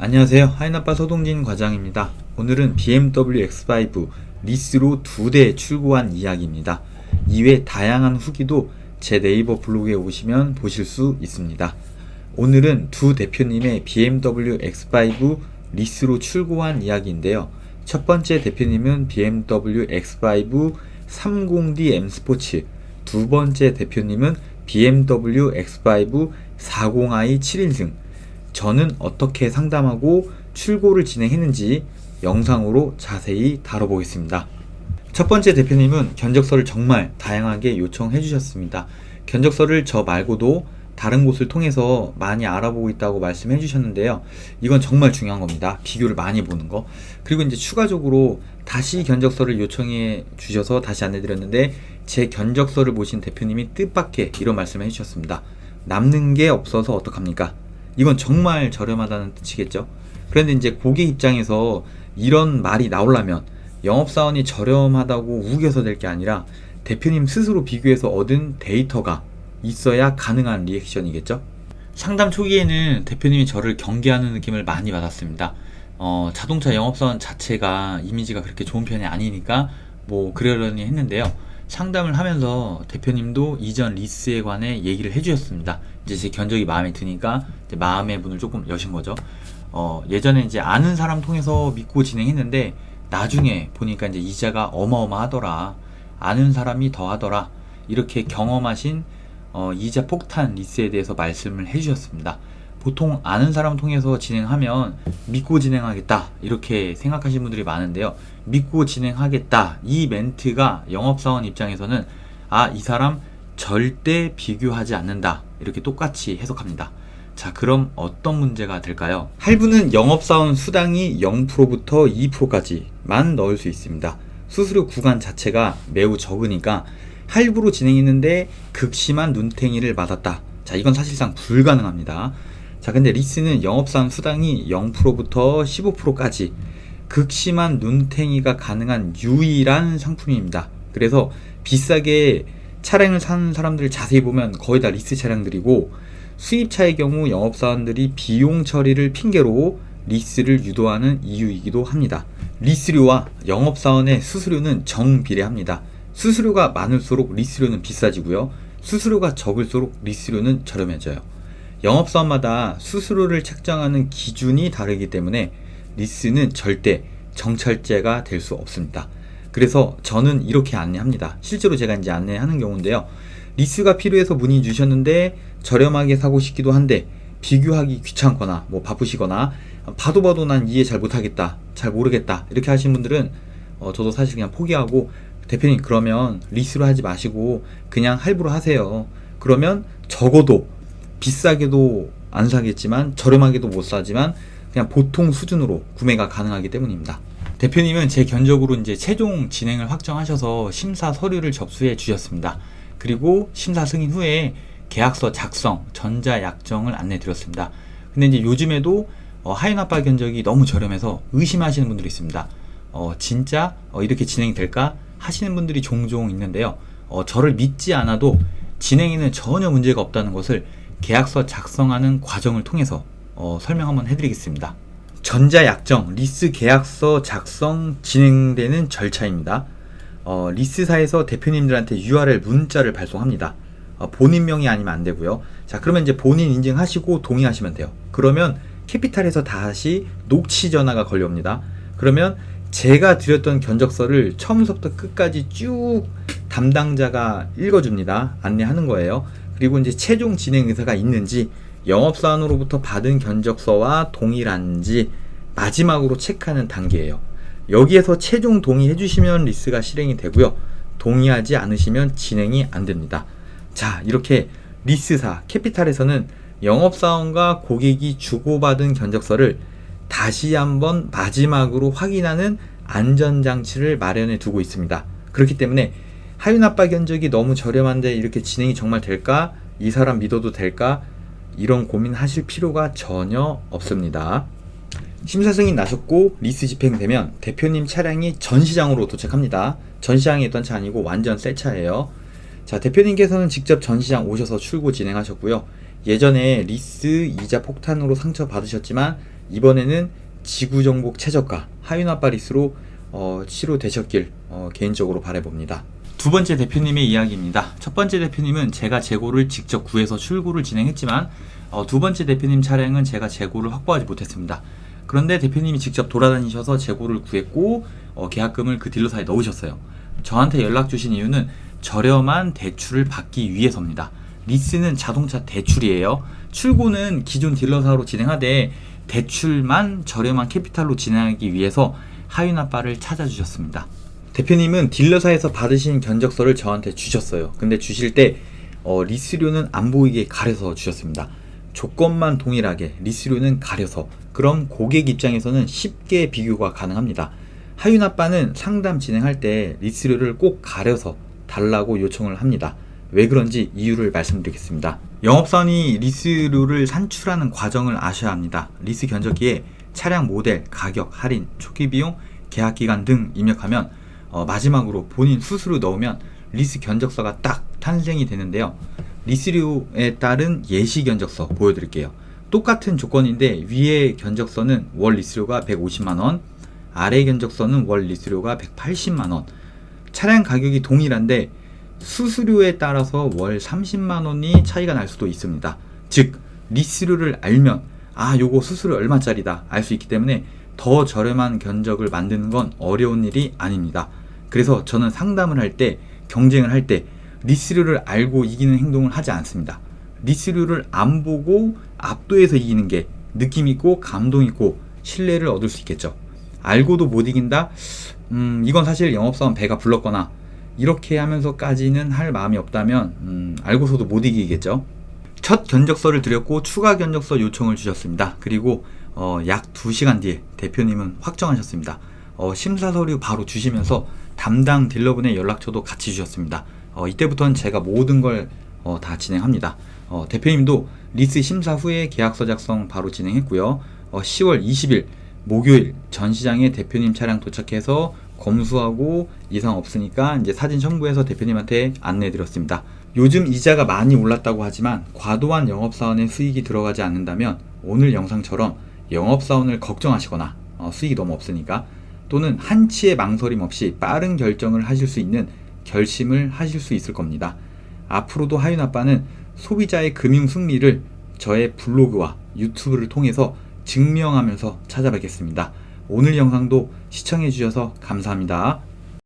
안녕하세요. 하이나빠 서동진 과장입니다. 오늘은 BMW X5 리스로 2대 출고한 이야기입니다. 이외 다양한 후기도 제 네이버 블로그에 오시면 보실 수 있습니다. 오늘은 두 대표님의 BMW X5 리스로 출고한 이야기인데요. 첫 번째 대표님은 BMW X5 30D M 스포츠, 두 번째 대표님은 BMW X5 40i 7인승. 저는 어떻게 상담하고 출고를 진행했는지 영상으로 자세히 다뤄보겠습니다. 첫 번째 대표님은 견적서를 정말 다양하게 요청해 주셨습니다. 견적서를 저 말고도 다른 곳을 통해서 많이 알아보고 있다고 말씀해 주셨는데요. 이건 정말 중요한 겁니다. 비교를 많이 보는 거. 그리고 이제 추가적으로 다시 견적서를 요청해 주셔서 다시 안내 드렸는데, 제 견적서를 보신 대표님이 뜻밖의 이런 말씀을 해 주셨습니다. 남는 게 없어서 어떡합니까? 이건 정말 저렴하다는 뜻이겠죠. 그런데 이제 고객 입장에서 이런 말이 나오려면 영업사원이 저렴하다고 우겨서 될 게 아니라 대표님 스스로 비교해서 얻은 데이터가 있어야 가능한 리액션이겠죠. 상담 초기에는 대표님이 저를 경계하는 느낌을 많이 받았습니다. 자동차 영업사원 자체가 이미지가 그렇게 좋은 편이 아니니까 뭐 그러려니 했는데요. 상담을 하면서 대표님도 이전 리스에 관해 얘기를 해주셨습니다. 이제 제 견적이 마음에 드니까 이제 마음의 문을 조금 여신 거죠. 예전에 이제 아는 사람 통해서 믿고 진행했는데 나중에 보니까 이제 이자가 어마어마하더라. 아는 사람이 더 하더라. 이렇게 경험하신 이자 폭탄 리스에 대해서 말씀을 해주셨습니다. 보통 아는 사람 통해서 진행하면 믿고 진행하겠다 이렇게 생각하시는 분들이 많은데요. 믿고 진행하겠다 이 멘트가 영업사원 입장에서는 이 사람 절대 비교하지 않는다 이렇게 똑같이 해석합니다. 자, 그럼 어떤 문제가 될까요? 할부는 영업사원 수당이 0%부터 2%까지만 넣을 수 있습니다. 수수료 구간 자체가 매우 적으니까 할부로 진행했는데 극심한 눈탱이를 맞았다. 자, 이건 사실상 불가능합니다. 자, 근데 리스는 영업사원 수당이 0%부터 15%까지 극심한 눈탱이가 가능한 유일한 상품입니다. 그래서 비싸게 차량을 사는 사람들을 자세히 보면 거의 다 리스 차량들이고, 수입차의 경우 영업사원들이 비용 처리를 핑계로 리스를 유도하는 이유이기도 합니다. 리스료와 영업사원의 수수료는 정비례합니다. 수수료가 많을수록 리스료는 비싸지고요. 수수료가 적을수록 리스료는 저렴해져요. 영업사원마다 수수료를 책정하는 기준이 다르기 때문에 리스는 절대 정찰제가 될 수 없습니다. 그래서 저는 이렇게 안내합니다. 실제로 제가 이제 안내하는 경우인데요. 리스가 필요해서 문의 주셨는데 저렴하게 사고 싶기도 한데 비교하기 귀찮거나 뭐 바쁘시거나 봐도 난 이해 잘 못하겠다, 잘 모르겠다 이렇게 하시는 분들은 저도 사실 그냥 포기하고, 대표님 그러면 리스로 하지 마시고 그냥 할부로 하세요. 그러면 적어도 비싸게도 안 사겠지만 저렴하게도 못 사지만 그냥 보통 수준으로 구매가 가능하기 때문입니다. 대표님은 제 견적으로 이제 최종 진행을 확정하셔서 심사 서류를 접수해 주셨습니다. 그리고 심사 승인 후에 계약서 작성, 전자약정을 안내 드렸습니다. 근데 이제 요즘에도 하이나빠 견적이 너무 저렴해서 의심하시는 분들이 있습니다. 진짜 이렇게 진행이 될까 하시는 분들이 종종 있는데요. 저를 믿지 않아도 진행에는 전혀 문제가 없다는 것을 계약서 작성하는 과정을 통해서 설명 한번 해드리겠습니다. 전자약정, 리스 계약서 작성 진행되는 절차입니다. 리스사에서 대표님들한테 URL 문자를 발송합니다. 본인명이 아니면 안 되고요. 자, 그러면 이제 본인 인증하시고 동의하시면 돼요. 그러면 캐피탈에서 다시 녹취 전화가 걸려옵니다. 그러면 제가 드렸던 견적서를 처음부터 끝까지 쭉 담당자가 읽어줍니다. 안내하는 거예요. 그리고 이제 최종 진행 의사가 있는지, 영업사원으로부터 받은 견적서와 동일한지 마지막으로 체크하는 단계예요. 여기에서 최종 동의해 주시면 리스가 실행이 되고요. 동의하지 않으시면 진행이 안 됩니다. 자, 이렇게 리스사 캐피탈에서는 영업사원과 고객이 주고받은 견적서를 다시 한번 마지막으로 확인하는 안전장치를 마련해 두고 있습니다. 그렇기 때문에 하윤아빠 견적이 너무 저렴한데 이렇게 진행이 정말 될까? 이 사람 믿어도 될까? 이런 고민하실 필요가 전혀 없습니다. 심사 승인 나셨고 리스 집행되면 대표님 차량이 전시장으로 도착합니다. 전시장에 있던 차 아니고 완전 새 차예요. 자, 대표님께서는 직접 전시장 오셔서 출고 진행하셨고요. 예전에 리스 이자 폭탄으로 상처 받으셨지만 이번에는 지구정복 최저가 하윤아빠 리스로 치료되셨길 개인적으로 바라봅니다. 두 번째 대표님의 이야기입니다. 첫 번째 대표님은 제가 재고를 직접 구해서 출고를 진행했지만 두 번째 대표님 차량은 제가 재고를 확보하지 못했습니다. 그런데 대표님이 직접 돌아다니셔서 재고를 구했고 계약금을 그 딜러사에 넣으셨어요. 저한테 연락 주신 이유는 저렴한 대출을 받기 위해서입니다. 리스는 자동차 대출이에요. 출고는 기존 딜러사로 진행하되 대출만 저렴한 캐피탈로 진행하기 위해서 하윤아빠를 찾아주셨습니다. 대표님은 딜러사에서 받으신 견적서를 저한테 주셨어요. 근데 주실 때 리스료는 안 보이게 가려서 주셨습니다. 조건만 동일하게 리스료는 가려서, 그럼 고객 입장에서는 쉽게 비교가 가능합니다. 하윤아빠는 상담 진행할 때 리스료를 꼭 가려서 달라고 요청을 합니다. 왜 그런지 이유를 말씀드리겠습니다. 영업사원이 리스료를 산출하는 과정을 아셔야 합니다. 리스 견적기에 차량 모델, 가격, 할인, 초기 비용, 계약 기간 등 입력하면 마지막으로 본인 수수료 넣으면 리스 견적서가 딱 탄생이 되는데요. 리스료에 따른 예시 견적서 보여드릴게요. 똑같은 조건인데 위에 견적서는 월 리스료가 150만원, 아래 견적서는 월 리스료가 180만원. 차량 가격이 동일한데 수수료에 따라서 월 30만원이 차이가 날 수도 있습니다. 즉 리스료를 알면 요거 수수료 얼마짜리다 알 수 있기 때문에 더 저렴한 견적을 만드는 건 어려운 일이 아닙니다. 그래서 저는 상담을 할 때, 경쟁을 할 때 리스료를 알고 이기는 행동을 하지 않습니다. 리스료를 안 보고 압도해서 이기는 게 느낌 있고 감동 있고 신뢰를 얻을 수 있겠죠. 알고도 못 이긴다? 이건 사실 영업사원 배가 불렀거나 이렇게 하면서까지는 할 마음이 없다면 알고서도 못 이기겠죠. 첫 견적서를 드렸고 추가 견적서 요청을 주셨습니다. 그리고 약 2시간 뒤에 대표님은 확정하셨습니다. 심사 서류 바로 주시면서 담당 딜러분의 연락처도 같이 주셨습니다. 이때부터는 제가 모든 걸 다 진행합니다. 대표님도 리스 심사 후에 계약서 작성 바로 진행했고요. 10월 20일 목요일 전시장에 대표님 차량 도착해서 검수하고 이상 없으니까 이제 사진 첨부해서 대표님한테 안내해 드렸습니다. 요즘 이자가 많이 올랐다고 하지만 과도한 영업사원의 수익이 들어가지 않는다면 오늘 영상처럼 영업사원을 걱정하시거나 수익이 너무 없으니까, 또는 한치의 망설임 없이 빠른 결정을 하실 수 있는 결심을 하실 수 있을 겁니다. 앞으로도 하윤아빠는 소비자의 금융 승리를 저의 블로그와 유튜브를 통해서 증명하면서 찾아뵙겠습니다. 오늘 영상도 시청해 주셔서 감사합니다.